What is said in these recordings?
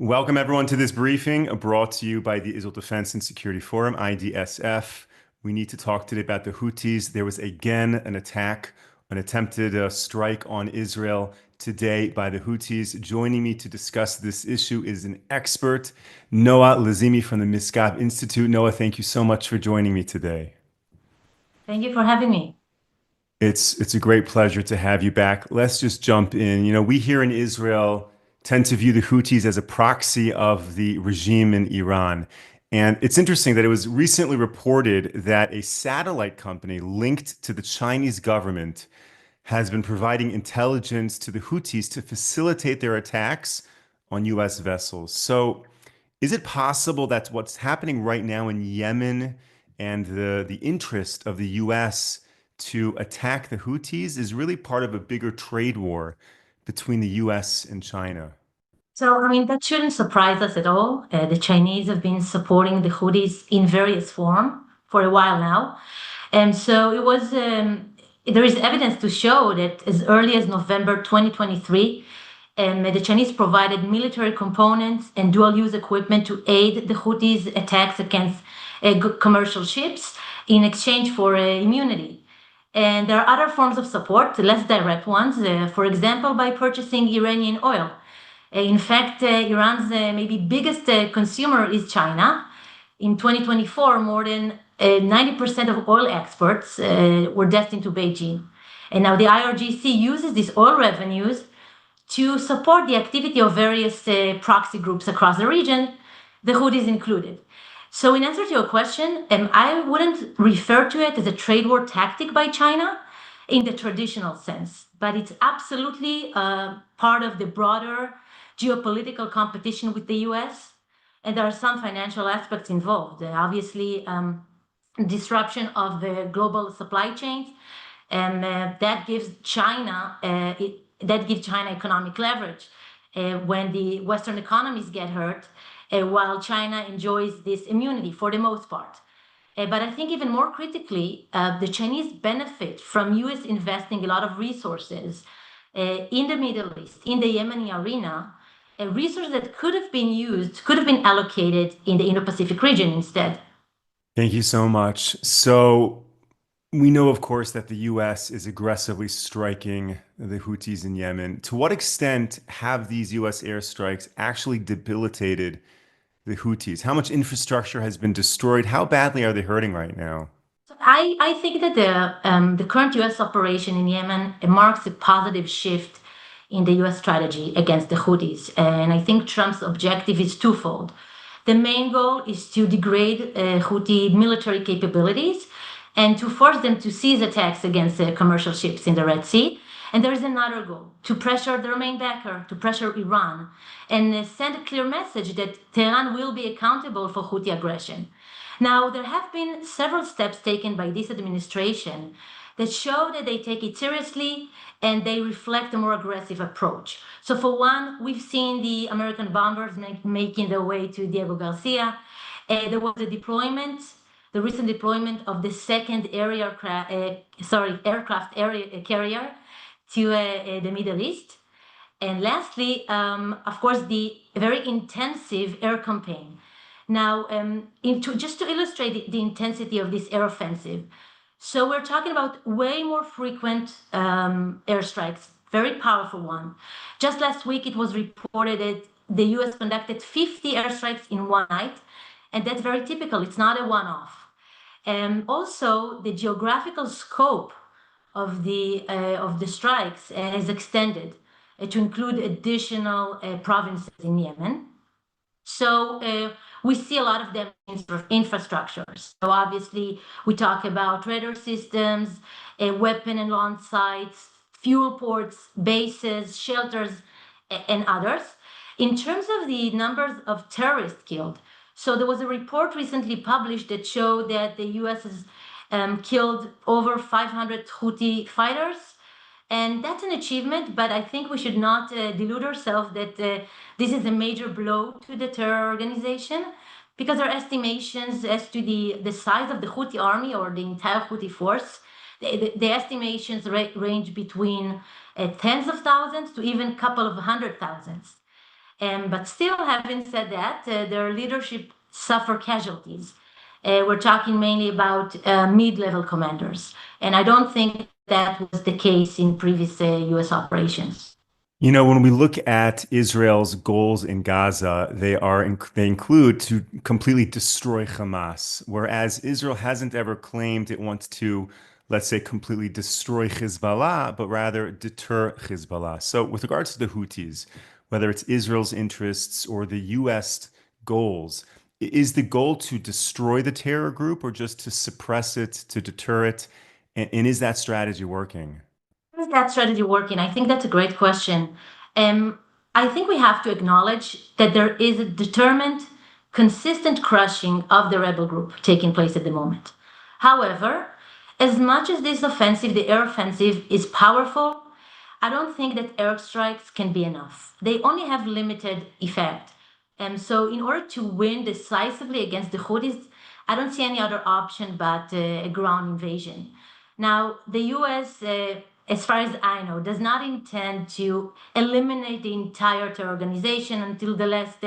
Welcome, everyone, to this briefing brought to you by the Israel Defense and Security Forum, IDSF. We need to talk today about the Houthis. There was again an attack, an attempted strike on Israel today by the Houthis. Joining me to discuss this issue is an expert, Noa Lazimi from the Miskab Institute. Noa, thank you so much for joining me today. Thank you for having me. It's a great pleasure to have you back. Let's just jump in. We here in Israel tend to view the Houthis as a proxy of the regime in Iran. And it's interesting that it was recently reported that a satellite company linked to the Chinese government has been providing intelligence to the Houthis to facilitate their attacks on U.S. vessels. So, is it possible that what's happening right now in Yemen and the interest of the U.S. to attack the Houthis is really part of a bigger trade war between the U.S. and China? That shouldn't surprise us at all. The Chinese have been supporting the Houthis in various form for a while now. And so there is evidence to show that as early as November 2023, the Chinese provided military components and dual-use equipment to aid the Houthis' attacks against commercial ships in exchange for immunity. And there are other forms of support, less direct ones, for example, by purchasing Iranian oil. In fact, Iran's maybe biggest consumer is China. In 2024, more than 90% of oil exports were destined to Beijing. And now the IRGC uses these oil revenues to support the activity of various proxy groups across the region, the Houthis included. So in answer to your question, I wouldn't refer to it as a trade war tactic by China in the traditional sense, but it's absolutely part of the broader geopolitical competition with the US. And there are some financial aspects involved. Obviously, disruption of the global supply chains, and that gives China economic leverage when the Western economies get hurt, while China enjoys this immunity for the most part. But I think even more critically, the Chinese benefit from US investing a lot of resources in the Middle East, in the Yemeni arena, a resource that could have been allocated in the Indo-Pacific region instead. Thank you so much. So, we know, of course, that the U.S. is aggressively striking the Houthis in Yemen. To what extent have these U.S. airstrikes actually debilitated the Houthis? How much infrastructure has been destroyed? How badly are they hurting right now? I think that the current U.S. operation in Yemen marks a positive shift in the U.S. strategy against the Houthis. And I think Trump's objective is twofold. The main goal is to degrade Houthi military capabilities and to force them to cease attacks against commercial ships in the Red Sea. And there is another goal, to pressure their main backer, to pressure Iran, and send a clear message that Tehran will be accountable for Houthi aggression. Now, there have been several steps taken by this administration that show that they take it seriously and they reflect a more aggressive approach. So for one, we've seen the American bombers making their way to Diego Garcia. There was the recent deployment of the second aircraft carrier to the Middle East. And lastly, of course, the very intensive air campaign. Now, just to illustrate the intensity of this air offensive, so we're talking about way more frequent airstrikes, very powerful one. Just last week, it was reported that the US conducted 50 airstrikes in one night, and that's very typical. It's not a one-off. And also, the geographical scope of the strikes is extended to include additional provinces in Yemen. So we see a lot of them in infrastructure. So obviously, we talk about radar systems, weapon and launch sites, fuel ports, bases, shelters, and others. In terms of the numbers of terrorists killed, so there was a report recently published that showed that the U.S. has killed over 500 Houthi fighters. And that's an achievement, but I think we should not delude ourselves that this is a major blow to the terror organization, because our estimations as to the size of the Houthi army or the entire Houthi force, the estimations range between tens of thousands to even a couple of hundred thousands. But still, having said that, their leadership suffer casualties. We're talking mainly about mid-level commanders, and I don't think that was the case in previous U.S. operations. You know, when we look at Israel's goals in Gaza, they include to completely destroy Hamas, whereas Israel hasn't ever claimed it wants to, let's say, completely destroy Hezbollah, but rather deter Hezbollah. So, with regards to the Houthis, whether it's Israel's interests or the U.S. goals, is the goal to destroy the terror group or just to suppress it, to deter it? And is that strategy working? Is that strategy working? I think that's a great question. Um, I think we have to acknowledge that there is a determined, consistent crushing of the rebel group taking place at the moment. However, as much as this offensive, the air offensive, is powerful, I don't think that airstrikes can be enough. They only have limited effect. So, in order to win decisively against the Houthis, I don't see any other option but a ground invasion. Now, the US, as far as I know, does not intend to eliminate the entire terror organization until the last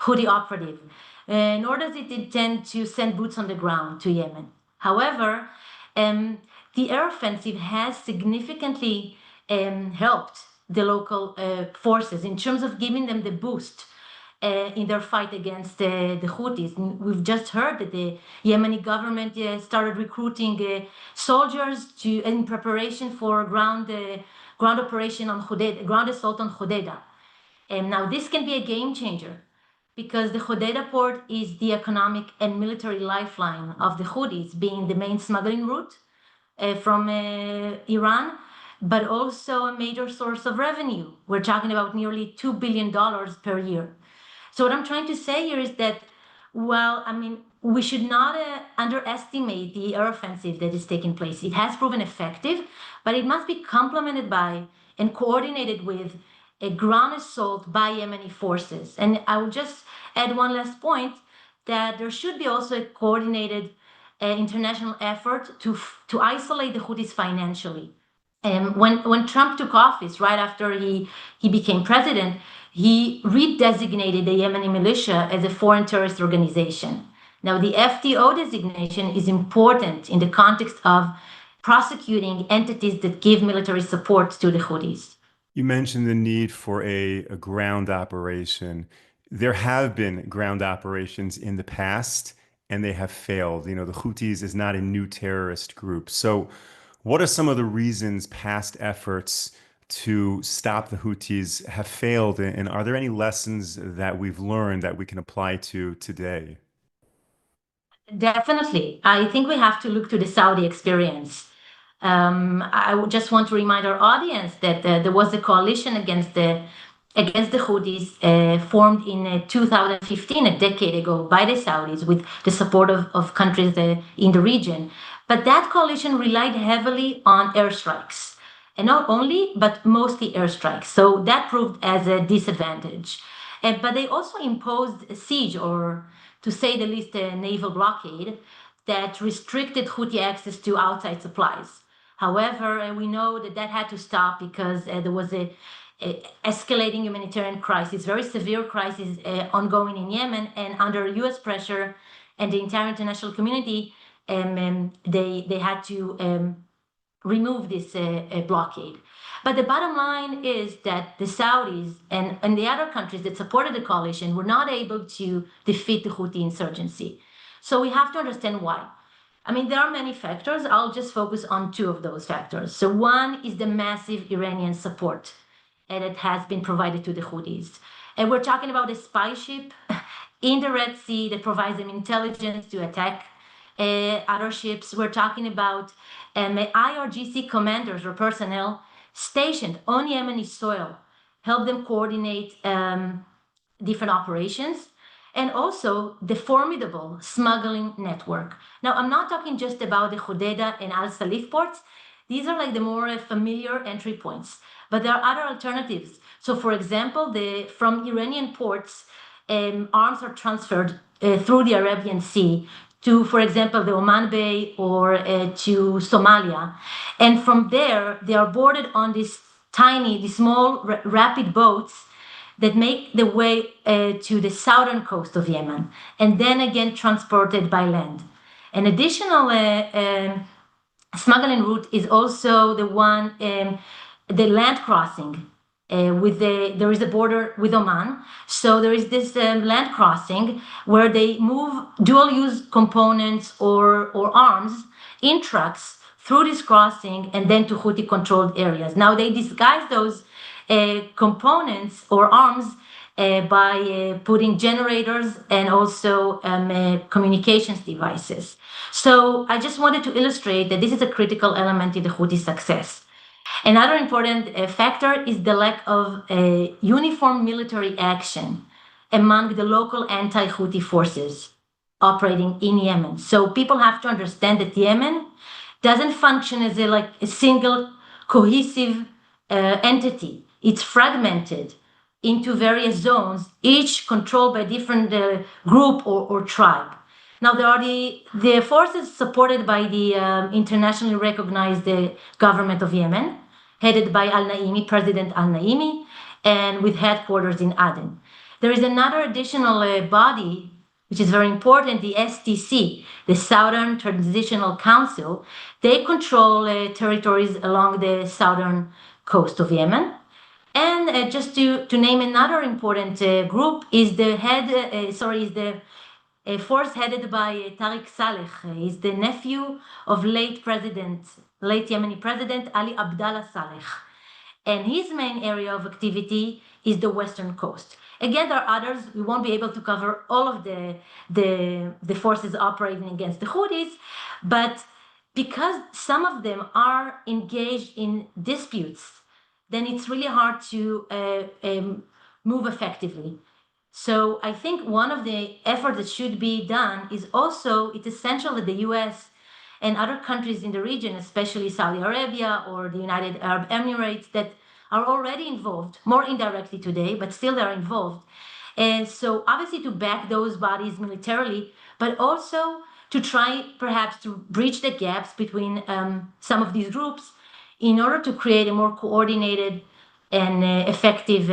Houthi operative, nor does it intend to send boots on the ground to Yemen. However, um, the air offensive has significantly helped the local forces in terms of giving them the boost in their fight against the Houthis. And we've just heard that the Yemeni government started recruiting soldiers in preparation for ground operation on Hodeidah, ground assault on Hodeidah. And now this can be a game changer because the Hodeidah port is the economic and military lifeline of the Houthis, being the main smuggling route from Iran, but also a major source of revenue. We're talking about nearly $2 billion per year. So what I'm trying to say here is that, well, I mean, we should not underestimate the air offensive that is taking place. It has proven effective, but it must be complemented by and coordinated with a ground assault by Yemeni forces. And I will just add one last point that there should be also a coordinated international effort to isolate the Houthis financially. When Trump took office, right after he became president, he redesignated the Yemeni militia as a foreign terrorist organization. Now, the FTO designation is important in the context of prosecuting entities that give military support to the Houthis. You mentioned the need for a ground operation. There have been ground operations in the past, and they have failed. You know, the Houthis is not a new terrorist group. So, what are some of the reasons past efforts to stop the Houthis have failed? And are there any lessons that we've learned that we can apply to today? Definitely. I think we have to look to the Saudi experience. I would just want to remind our audience that there was a coalition against the Houthis formed in 2015, a decade ago, by the Saudis with the support of countries in the region. But that coalition relied heavily on airstrikes, and not only, but mostly airstrikes. So that proved as a disadvantage. But they also imposed a siege, or to say the least, a naval blockade that restricted Houthi access to outside supplies. However, we know that that had to stop because there was a escalating humanitarian crisis, very severe crisis ongoing in Yemen, and under U.S. pressure and the entire international community, they had to remove this blockade. But the bottom line is that the Saudis and the other countries that supported the coalition were not able to defeat the Houthi insurgency. So we have to understand why. I mean, there are many factors. I'll just focus on two of those factors. So one is the massive Iranian support that has been provided to the Houthis. And we're talking about a spy ship in the Red Sea that provides them intelligence to attack other ships. We're talking about IRGC commanders or personnel stationed on Yemeni soil, help them coordinate different operations, and also the formidable smuggling network. Now, I'm not talking just about the Hodeidah and Al Salif ports. These are like the more familiar entry points, but there are other alternatives. So, for example, from Iranian ports, arms are transferred through the Arabian Sea to, for example, the Oman Bay or to Somalia. And from there, they are boarded on these small, rapid boats that make the way to the southern coast of Yemen and then again transported by land. An additional smuggling route is also the one, the land crossing. There is a border with Oman, so there is this land crossing where they move dual-use components or arms in trucks through this crossing and then to Houthi-controlled areas. Now they disguise those components or arms by putting generators and also communications devices. So I just wanted to illustrate that this is a critical element in the Houthi success. Another important factor is the lack of uniform military action among the local anti-Houthi forces operating in Yemen. So people have to understand that Yemen doesn't function as a single cohesive entity. It's fragmented into various zones, each controlled by a different group or tribe. Now, there are the forces supported by the internationally recognized government of Yemen, headed by Al-Naimi, President Al-Naimi, and with headquarters in Aden. There is another additional body, which is very important, the STC, the Southern Transitional Council. They control territories along the southern coast of Yemen. And just to name another important group is the force headed by Tariq Saleh. He's the nephew of late Yemeni President Ali Abdallah Saleh. And his main area of activity is the western coast. Again, there are others. We won't be able to cover all of the forces operating against the Houthis, but because some of them are engaged in disputes, then it's really hard to move effectively. So I think one of the efforts that should be done is also, it's essential that the US and other countries in the region, especially Saudi Arabia or the United Arab Emirates, that are already involved, more indirectly today, but still they're involved. And so obviously to back those bodies militarily, but also to try perhaps to bridge the gaps between some of these groups in order to create a more coordinated and effective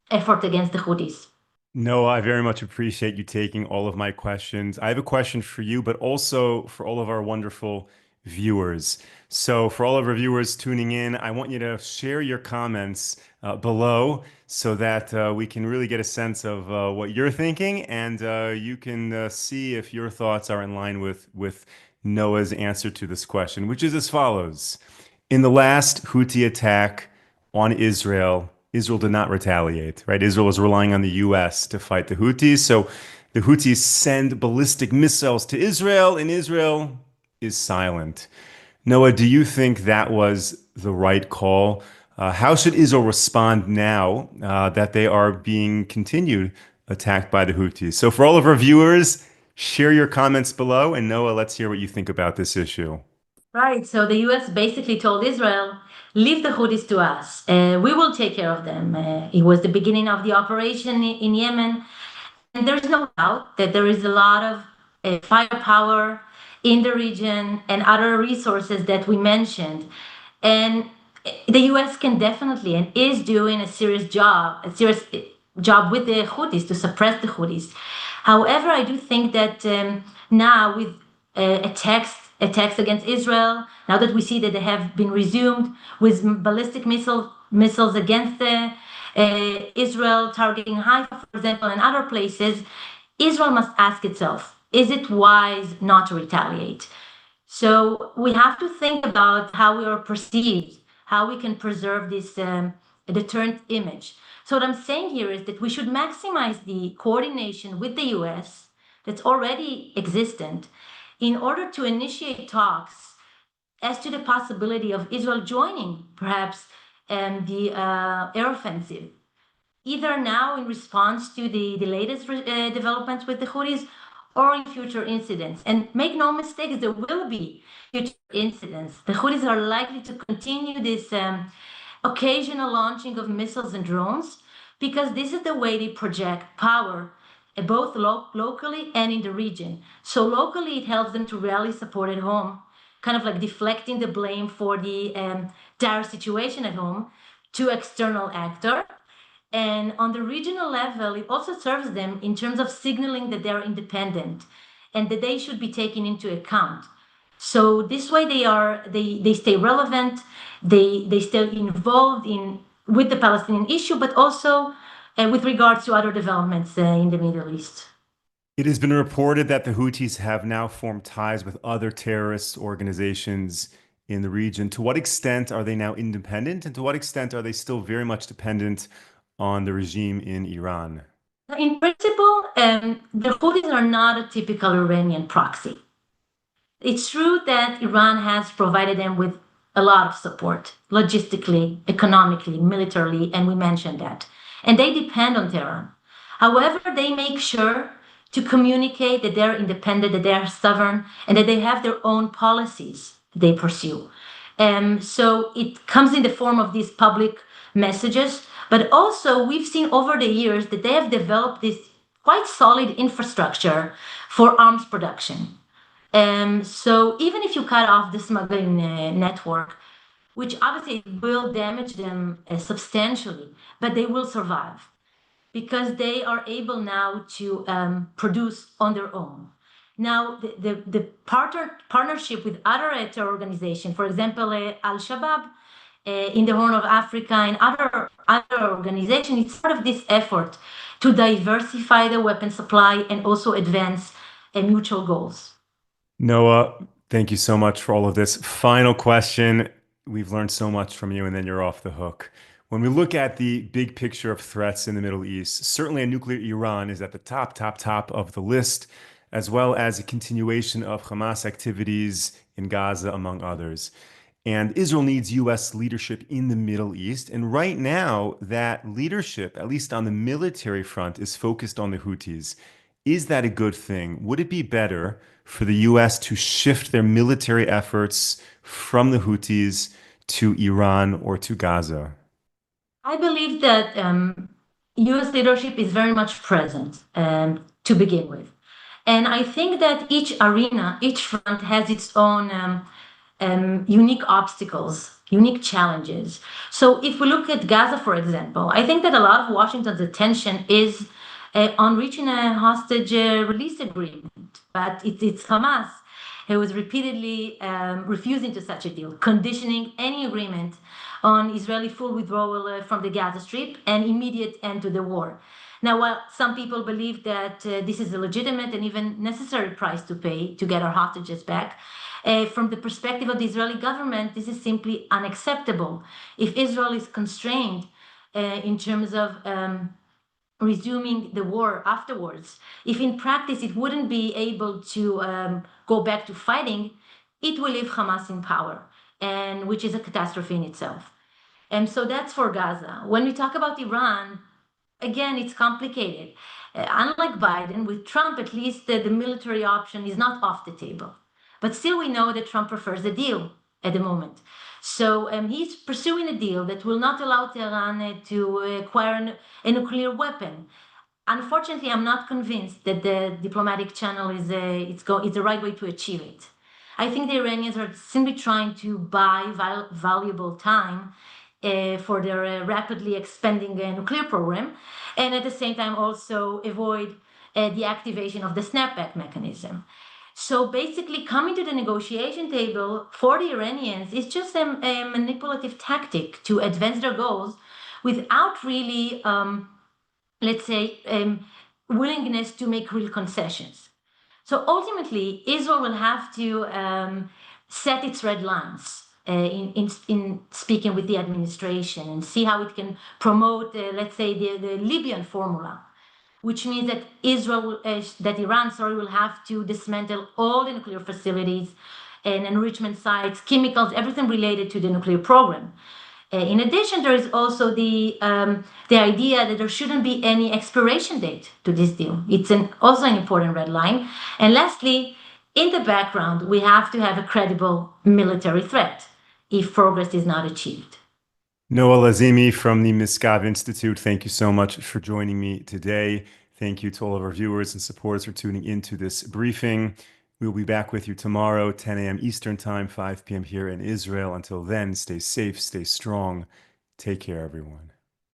effort against the Houthis. No, I very much appreciate you taking all of my questions. I have a question for you, but also for all of our wonderful viewers. So, for all of our viewers tuning in, I want you to share your comments below so that we can really get a sense of what you're thinking, and you can see if your thoughts are in line with Noah's answer to this question, which is as follows. In the last Houthi attack on Israel, Israel did not retaliate, right? Israel was relying on the US to fight the Houthis. So the Houthis send ballistic missiles to Israel, and Israel is silent. Noah, do you think that was the right call? How should Israel respond now that they are being continued attacked by the Houthis? So for all of our viewers, share your comments below. And Noah, let's hear what you think about this issue. Right. So the US basically told Israel, leave the Houthis to us. We will take care of them. It was the beginning of the operation in Yemen. And there's no doubt that there is a lot of firepower in the region and other resources that we mentioned. And the US can definitely and is doing a serious job with the Houthis to suppress the Houthis. However, I do think that now with attacks against Israel, now that we see that they have been resumed with ballistic missiles against Israel, targeting Haifa, for example, and other places, Israel must ask itself, is it wise not to retaliate? So we have to think about how we are perceived, how we can preserve this deterrent image. So what I'm saying here is that we should maximize the coordination with the US that's already existent in order to initiate talks as to the possibility of Israel joining perhaps the air offensive, either now in response to the latest developments with the Houthis or in future incidents. And make no mistakes, there will be future incidents. The Houthis are likely to continue this occasional launching of missiles and drones because this is the way they project power both locally and in the region. So locally, it helps them to rally support at home, kind of like deflecting the blame for the dire situation at home to external actor. And on the regional level, it also serves them in terms of signaling that they're independent and that they should be taken into account. So this way they stay relevant, they stay involved in with the Palestinian issue, but also with regards to other developments in the Middle East. It has been reported that the Houthis have now formed ties with other terrorist organizations in the region. To what extent are they now independent, and to what extent are they still very much dependent on the regime in Iran? In principle, the Houthis are not a typical Iranian proxy. It's true that Iran has provided them with a lot of support, logistically, economically, militarily, and we mentioned that. And they depend on Tehran. However, they make sure to communicate that they're independent, that they are sovereign, and that they have their own policies they pursue. So it comes in the form of these public messages, but also we've seen over the years that they have developed this quite solid infrastructure for arms production. So even if you cut off the smuggling network, which obviously will damage them substantially, but they will survive because they are able now to produce on their own. Now, the partnership with other terror organizations, for example, Al-Shabaab in the Horn of Africa and other organizations, it's part of this effort to diversify the weapon supply and also advance mutual goals. Noah, thank you so much for all of this. Final question. We've learned so much from you, and then you're off the hook. When we look at the big picture of threats in the Middle East, certainly a nuclear Iran is at the top of the list, as well as a continuation of Hamas activities in Gaza, among others. And Israel needs U.S. leadership in the Middle East. And right now, that leadership, at least on the military front, is focused on the Houthis. Is that a good thing? Would it be better for the U.S. to shift their military efforts from the Houthis to Iran or to Gaza? I believe that US leadership is very much present to begin with. And I think that each arena, each front has its own unique obstacles, unique challenges. So if we look at Gaza, for example, I think that a lot of Washington's attention is on reaching a hostage release agreement, but it's Hamas who is repeatedly refusing to such a deal, conditioning any agreement on Israeli full withdrawal from the Gaza Strip and immediate end to the war. Now, while some people believe that this is a legitimate and even necessary price to pay to get our hostages back, from the perspective of the Israeli government, this is simply unacceptable. If Israel is constrained in terms of resuming the war afterwards, if in practice it wouldn't be able to go back to fighting, it will leave Hamas in power, and which is a catastrophe in itself. And so that's for Gaza. When we talk about Iran, again, it's complicated. Unlike Biden, with Trump, at least the military option is not off the table. But still, we know that Trump prefers a deal at the moment. So he's pursuing a deal that will not allow Tehran to acquire a nuclear weapon. Unfortunately, I'm not convinced that the diplomatic channel is it's the right way to achieve it. I think the Iranians are simply trying to buy valuable time for their rapidly expanding nuclear program, and at the same time also avoid the activation of the snapback mechanism. So basically, coming to the negotiation table for the Iranians is just a manipulative tactic to advance their goals without really, let's say, willingness to make real concessions. So ultimately, Israel will have to set its red lines in speaking with the administration and see how it can promote, let's say, the Libyan formula, which means that Iran, sorry, will have to dismantle all the nuclear facilities and enrichment sites, chemicals, everything related to the nuclear program. In addition, there is also the idea that there shouldn't be any expiration date to this deal. It's also an important red line. And lastly, in the background, we have to have a credible military threat if progress is not achieved. Noa Lazimi from the Miskav Institute, thank you so much for joining me today. Thank you to all of our viewers and supporters for tuning into this briefing. We will be back with you tomorrow, 10 a.m. Eastern Time, 5 p.m. here in Israel. Until then, stay safe, stay strong. Take care, everyone.